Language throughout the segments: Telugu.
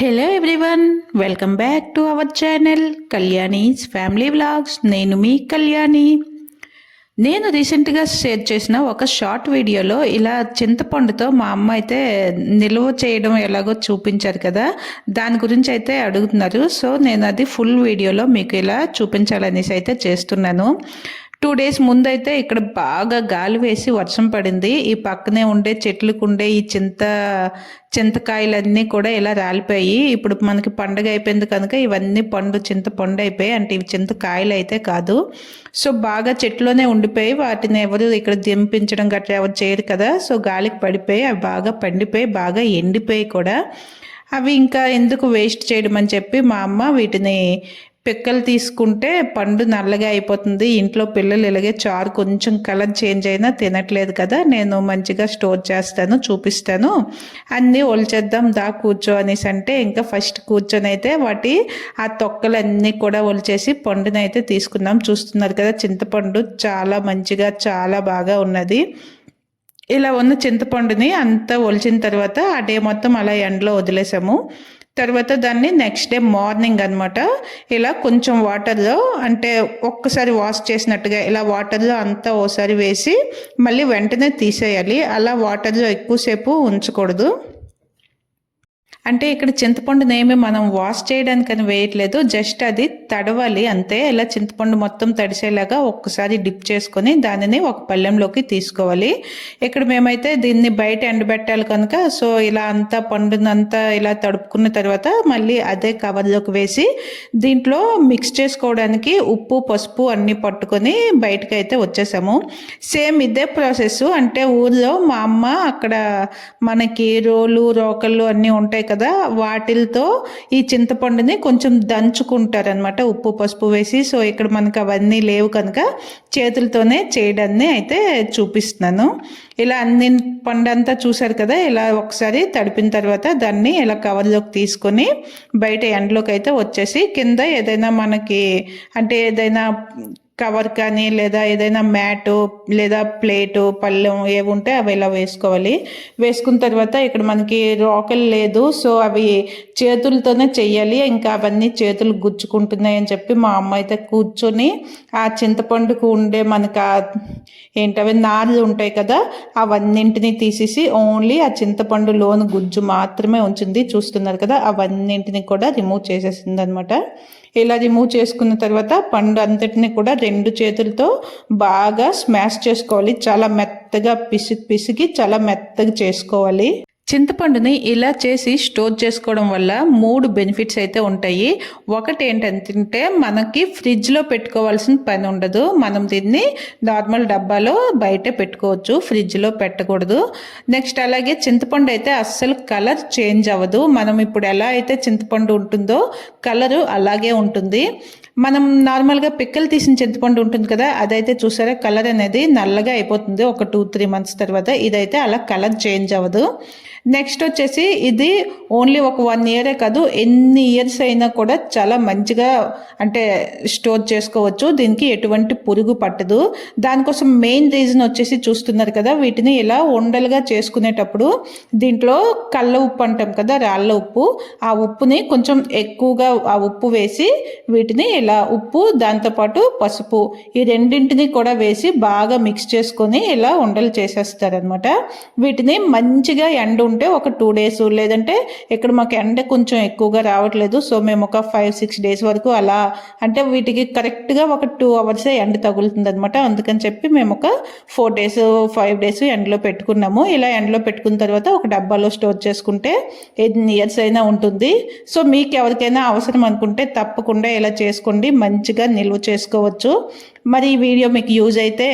Hello everyone, welcome back to our channel Kalyani's family vlogs. నేను మీ కళ్యాణి. నేను రీసెంట్గా షేర్ చేసిన ఒక షార్ట్ వీడియోలో ఇలా చింతపండుతో మా అమ్మ అయితే నిల్వ చేయడం ఎలాగో చూపించారు కదా, దాని గురించి అయితే అడుగుతున్నారు. సో నేను అది ఫుల్ వీడియోలో మీకు ఇలా చూపించాలనేసి అయితే చేస్తున్నాను. 2 days ముందైతే ఇక్కడ బాగా గాలి వేసి వర్షం పడింది. ఈ పక్కనే ఉండే చెట్లకు ఉండే ఈ చింతకాయలన్నీ కూడా ఇలా రాలిపోయి, ఇప్పుడు మనకి పండుగ అయిపోయింది కనుక ఇవన్నీ చింతపండు అయిపోయి, అంటే ఇవి చింతకాయలు అయితే కాదు. సో బాగా చెట్లోనే ఉండిపోయి వాటిని ఎవరు ఇక్కడ దింపించడం గట్రా ఎవరు చేయరు కదా. సో గాలికి పడిపోయి అవి బాగా పండిపోయి బాగా ఎండిపోయి కూడా అవి ఇంకా ఎందుకు వేస్ట్ చేయడం అని చెప్పి మా అమ్మ వీటిని పిక్కలు తీసుకుంటే పండు నల్లగా అయిపోతుంది, ఇంట్లో పిల్లలు ఇలాగే చారు కొంచెం కలర్ చేంజ్ అయినా తినట్లేదు కదా, నేను మంచిగా స్టోర్ చేస్తాను చూపిస్తాను, అన్నీ ఒలిచేద్దాం దా కూర్చో అనేసి అంటే ఇంకా ఫస్ట్ కూర్చొని అయితే వాటి ఆ తొక్కలన్నీ కూడా ఒలిచేసి పండునైతే తీసుకున్నాం. చూస్తున్నారు కదా, చింతపండు చాలా మంచిగా చాలా బాగా ఉన్నది. ఇలా ఉన్న చింతపండుని అంతా ఒలిచిన తర్వాత ఆ డే మొత్తం అలా ఎండలో వదిలేసాము. తర్వాత దాన్ని నెక్స్ట్ డే మార్నింగ్ అనమాట ఇలా కొంచెం వాటర్లో, అంటే ఒక్కసారి వాష్ చేసినట్టుగా ఇలా వాటర్లో అంతా ఓసారి వేసి మళ్ళీ వెంటనే తీసేయాలి. అలా వాటర్లో ఎక్కువసేపు ఉంచకూడదు. అంటే ఇక్కడ చింతపండునేమి మనం వాష్ చేయడానికని వేయట్లేదు, జస్ట్ అది తడవాలి అంతే. ఇలా చింతపండు మొత్తం తడిసేలాగా ఒక్కసారి డిప్ చేసుకొని దానిని ఒక పళ్ళెంలోకి తీసుకోవాలి. ఇక్కడ మేమైతే దీన్ని బయట ఎండబెట్టాలి కనుక సో ఇలా అంతా పండునంతా ఇలా తడుపుకున్న తర్వాత మళ్ళీ అదే కవర్లోకి వేసి దీంట్లో మిక్స్ చేసుకోవడానికి ఉప్పు పసుపు అన్నీ పట్టుకొని బయటకు అయితే వచ్చేసాము. సేమ్ ఇదే ప్రాసెస్. అంటే ఊర్లో మా అమ్మ అక్కడ మనకి రోకళ్ళు అన్నీ ఉంటాయి కదా, వాటితో ఈ చింతపండుని కొంచెం దంచుకుంటారనమాట ఉప్పు పసుపు వేసి. సో ఇక్కడ మనకు అవన్నీ లేవు కనుక చేతులతోనే చేయడాన్ని అయితే చూపిస్తున్నాను. ఇలా అన్ని పండంతా చూసారు కదా, ఇలా ఒకసారి తడిపిన తర్వాత దాన్ని ఇలా కవర్లోకి తీసుకొని బయట ఎండలోకి అయితే వచ్చేసి కింద ఏదైనా మనకి అంటే ఏదైనా కవర్ కానీ లేదా ఏదైనా మ్యాటు లేదా ప్లేటు పళ్ళెం ఏవి ఉంటే అవి ఇలా వేసుకోవాలి. వేసుకున్న తర్వాత ఇక్కడ మనకి రోకలు లేదు, సో అవి చేతులతోనే చెయ్యాలి. ఇంకా అవన్నీ చేతులు గుచ్చుకుంటున్నాయి అని చెప్పి మా అమ్మ అయితే కూర్చొని ఆ చింతపండుకు ఉండే మనకు ఏంటవి నార్లు ఉంటాయి కదా, అవన్నింటినీ తీసేసి ఓన్లీ ఆ చింతపండు లోను గుజ్జు మాత్రమే ఉంచింది. చూస్తున్నారు కదా, అవన్నింటినీ కూడా రిమూవ్ చేసేసింది అనమాట. ఇలా రిమూవ్ చేసుకున్న తర్వాత పండు అంతటిని కూడా 2 చేతులతో బాగా స్మాష్ చేసుకోవాలి. చాలా మెత్తగా పిసికి చాలా మెత్తగా చేసుకోవాలి. చింతపండుని ఇలా చేసి స్టోర్ చేసుకోవడం వల్ల 3 బెనిఫిట్స్ అయితే ఉంటాయి. ఒకటి ఏంటంటే మనకి ఫ్రిడ్జ్లో పెట్టుకోవాల్సిన పని ఉండదు. మనం దీన్ని నార్మల్ డబ్బాలో బయటే పెట్టుకోవచ్చు, ఫ్రిడ్జ్లో పెట్టకూడదు. నెక్స్ట్ అలాగే చింతపండు అయితే అస్సలు కలర్ చేంజ్ అవ్వదు. మనం ఇప్పుడు ఎలా అయితే చింతపండు ఉంటుందో కలరు అలాగే ఉంటుంది. మనం నార్మల్గా పిక్కలు తీసిన చింతపండు ఉంటుంది కదా, అదైతే చూసారా కలర్ అనేది నల్లగా అయిపోతుంది ఒక 2-3 months తర్వాత. ఇదైతే అలా కలర్ చేంజ్ అవ్వదు. నెక్స్ట్ వచ్చేసి ఇది ఓన్లీ ఒక 1 year కాదు, ఎన్ని ఇయర్స్ అయినా కూడా చాలా మంచిగా అంటే స్టోర్ చేసుకోవచ్చు. దీనికి ఎటువంటి పురుగు పట్టదు. దానికోసం మెయిన్ రీజన్ వచ్చేసి చూస్తున్నారు కదా, వీటిని ఇలా ఉండలుగా చేసుకునేటప్పుడు దీంట్లో కళ్ళ ఉప్పు అంటాం కదా, రాళ్ళ ఉప్పు, ఆ ఉప్పుని కొంచెం ఎక్కువగా ఆ ఉప్పు వేసి వీటిని ఇలా ఉప్పు దాంతోపాటు పసుపు ఈ రెండింటిని కూడా వేసి బాగా మిక్స్ చేసుకొని ఇలా ఉండలు చేసేస్తారనమాట. వీటిని మంచిగా ఎండ ఉంటే ఒక 2 days, లేదంటే ఇక్కడ మాకు ఎండ కొంచెం ఎక్కువగా రావట్లేదు, సో మేము ఒక 5-6 days వరకు అలా, అంటే వీటికి కరెక్ట్గా ఒక 2 hours ఎండ తగులుతుంది అనమాట. అందుకని చెప్పి మేము ఒక 4 days 5 days ఎండలో పెట్టుకున్నాము. ఇలా ఎండలో పెట్టుకున్న తర్వాత ఒక డబ్బాలో స్టోర్ చేసుకుంటే ఎన్ని ఇయర్స్ అయినా ఉంటుంది. సో మీకు ఎవరికైనా అవసరం అనుకుంటే తప్పకుండా ఇలా చేసుకోండి, మంచిగా నిల్వ చేసుకోవచ్చు. మరి ఈ వీడియో మీకు యూజ్ అయితే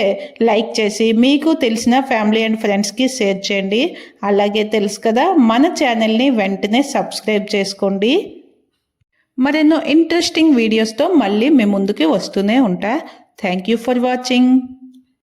లైక్ చేసి మీకు తెలిసిన ఫ్యామిలీ అండ్ ఫ్రెండ్స్కి షేర్ చేయండి. అలాగే తెలుసు కదా, మన ఛానల్ని వెంటనే సబ్స్క్రైబ్ చేసుకోండి. మరెన్నో ఇంట్రెస్టింగ్ వీడియోస్తో మళ్ళీ మీ ముందుకి వస్తూనే ఉంటా. Thank you for watching.